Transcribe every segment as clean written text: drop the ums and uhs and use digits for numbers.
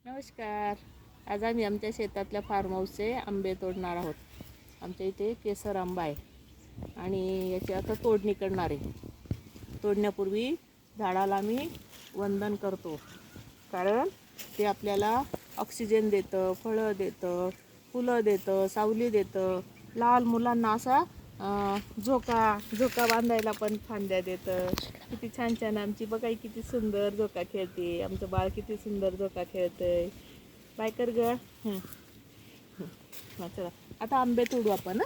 नमस्कार. आज आम्ही आमच्या शेतातल्या फार्म हाऊसचे आंबे तोडणार आहोत. आमच्या इथे केसर आंबा आहे आणि याची आता तोडणी करणार आहे. तोडण्यापूर्वी झाडाला आम्ही वंदन करतो, कारण ते आपल्याला ऑक्सिजन देतं, फळं देतं, फुलं देतं, सावली देतं. लहान मुलांना असा झोका बांधायला पण फांद्या देतं. किती छान छान आमची बघाई किती सुंदर झोका खेळते. आमचं बाळ किती सुंदर झोका खेळतंय. बाय कर ग. चला आता आंबे तोडू आपण.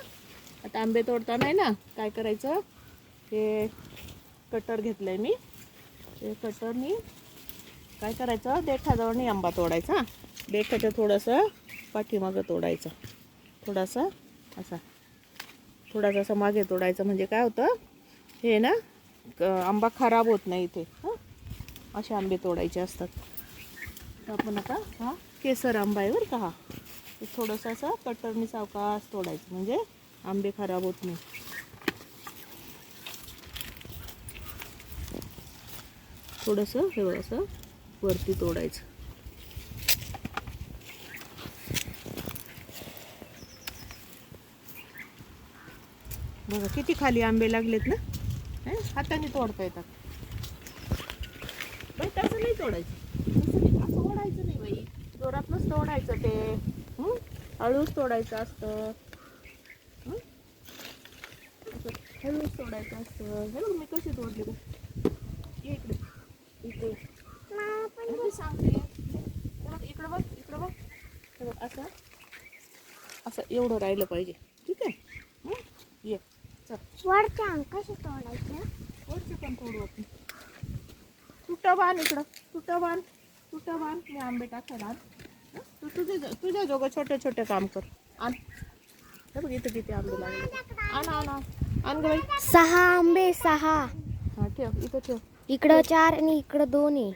आता आंबे तोडताना आहे ना काय करायचं, हे कटर घेतलंय मी. ते कटरनी काय करायचं, देठाजवळनी आंबा तोडायचा. देठाचं थोडंसं पाठीमागं तोडायचं, थोडासा असं मागे तोडायचं. म्हणजे काय होतं, हे ना आंबा खराब होत नाही इथे. असे आंबे तोडायचे असतात. तर आपण आता हा केसर आंबा आहे बरं का. हा थोडंसं असं कटरनी सावकाश तोडायचं, म्हणजे आंबे खराब होत नाही. थोडंसं हे असं वरती तोडायचं. बघा किती खाली आंबे लागलेत ना. हाताने तोडता येतात बाई. तसं नाही तोडायचं, तसं नाही, असं ओढायचं नाही बाई. जोरातनंच तोडायचं ते. हळूच तोडायचं असतं. हळूच तोडायचं असतं. हे बघ मी कशी तोडली बघ. इकडे इकडे सांगते. इकडं बघ, इकडं बघ. हे बघ असं असं एवढं राहिलं पाहिजे. ठीक आहे. ये चल. वरच्या कशी तोडायचं? वरचे पण तोडू आपण. तुटं बांध इकडं, तुटं बांध. मी आंबे टाकायला आण. तू तुझ्या जोगं छोटे छोटे काम कर. आण. हे बघ इथं किती आंबे लागले. आण ग बाई. 6 आंबे 6. हा ठेव, इथं ठेव. इकडं 4 आणि इकडं 2 आहे.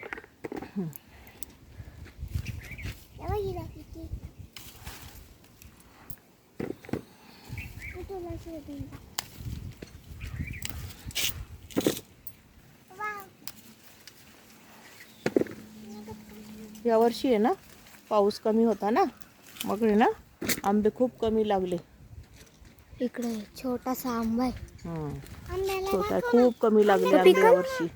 या वर्षी आहे ना पाऊस कमी होता ना, मग आहे ना आंबे खूप कमी लागले. इकडे छोटासा आंबा आहे. छोटा खूप कमी लागले आंबे या वर्षी.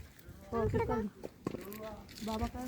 बाबा काय